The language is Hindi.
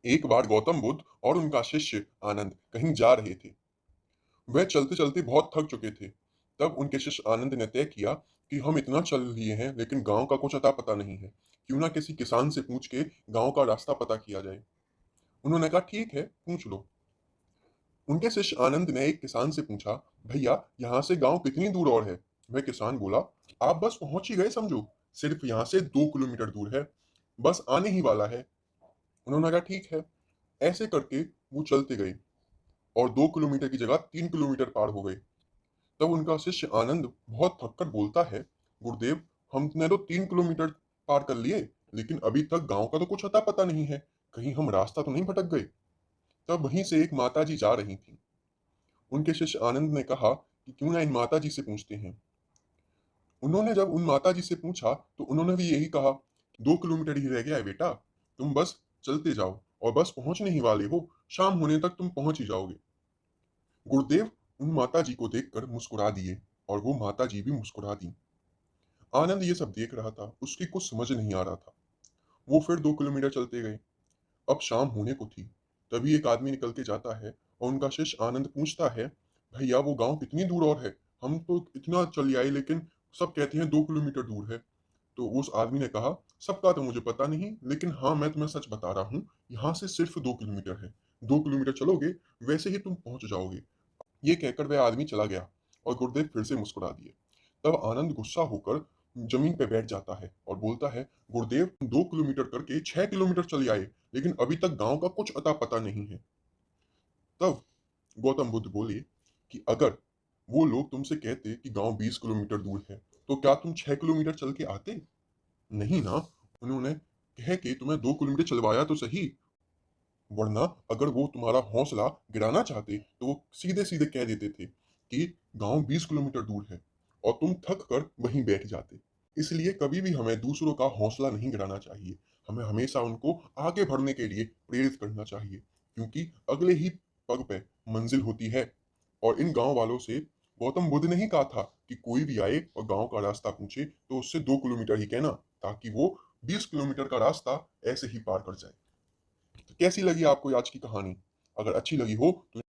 एक बार गौतम बुद्ध और उनका शिष्य आनंद कहीं जा रहे थे। वह चलते चलते बहुत थक चुके थे। तब उनके शिष्य आनंद ने तय किया कि हम इतना चल लिए हैं लेकिन गांव का कुछ अता पता नहीं है। क्यों ना किसी किसान से पूछ के गांव का रास्ता पता किया जाए। उन्होंने कहा ठीक है, पूछ लो। उनके शिष्य आनंद ने एक किसान से पूछा, भैया यहाँ से गांव कितनी दूर और है? वह किसान बोला, आप बस पहुंच ही गए समझो, सिर्फ यहाँ से 2 किलोमीटर दूर है, बस आने ही वाला है। उन्होंने कहा ठीक है। ऐसे करके वो चलते गए और 2 किलोमीटर की जगह 3 किलोमीटर पार हो गए। तब उनका शिष्य आनंद बहुत थककर बोलता है, गुरुदेव, हमने तो 3 किलोमीटर पार कर लिए, लेकिन अभी तक गांव का तो कुछ अता पता नहीं है, कहीं हम रास्ता तो नहीं भटक गए। तब वहीं से एक माता जी जा रही थी। उनके शिष्य आनंद ने कहा कि क्यों ना इन माता जी से पूछते हैं। उन्होंने जब उन माता जी से पूछा तो उन्होंने भी यही कहा, 2 किलोमीटर ही रह गया है बेटा, तुम बस चलते जाओ और बस पहुंचने ही वाले हो, शाम होने तक तुम पहुंच ही जाओगे। गुरुदेव उन माता जी को देखकर मुस्कुरा दिए और वो माता जी भी मुस्कुरा दी। आनंद ये सब देख रहा था, उसकी कुछ समझ नहीं आ रहा था। वो फिर 2 किलोमीटर चलते गए। अब शाम होने को थी। तभी एक आदमी निकल के जाता है और उनका शिष्य आनंद पूछता है, भैया वो गांव कितनी दूर और है? हम तो इतना चल आए लेकिन सब कहते हैं 2 किलोमीटर दूर है। तो उस आदमी ने कहा, सबका तो मुझे पता नहीं, लेकिन हाँ मैं तुम्हें सच बता रहा हूँ, यहाँ से सिर्फ 2 किलोमीटर है। 2 किलोमीटर चलोगे वैसे ही तुम पहुंच जाओगे। ये कहकर वह आदमी चला गया और गुरुदेव फिर से मुस्कुरा दिए। तब आनंद गुस्सा होकर जमीन पे बैठ जाता है और बोलता है, गुरुदेव 2 किलोमीटर करके 6 किलोमीटर चले आए, लेकिन अभी तक गांव का कुछ अता पता नहीं है। तब गौतम बुद्ध बोले कि अगर वो लोग तुमसे कहते कि गांव 20 किलोमीटर दूर है, तो क्या तुम 6 किलोमीटर चल के आते? नहीं ना। उन्होंने कह के तुम्हें 2 किलोमीटर चलवाया तो सही, वरना अगर वो तुम्हारा हौसला गिराना चाहते तो वो सीधे सीधे कह देते थे कि गांव 20 किलोमीटर दूर है और तुम थक कर वहीं बैठ जाते। इसलिए कभी भी हमें दूसरों का हौसला नहीं गिराना चाहिए। हमें हमेशा उनको आगे बढ़ने के लिए प्रेरित करना चाहिए, क्योंकि अगले ही पग पे मंजिल होती है। और इन गांव वालों से गौतम बुद्ध ने ही कहा था कि कोई भी आए और गांव का रास्ता पूछे तो उससे 2 किलोमीटर ही कहना, ताकि वो 20 किलोमीटर का रास्ता ऐसे ही पार कर जाए। तो कैसी लगी आपको आज की कहानी? अगर अच्छी लगी हो तो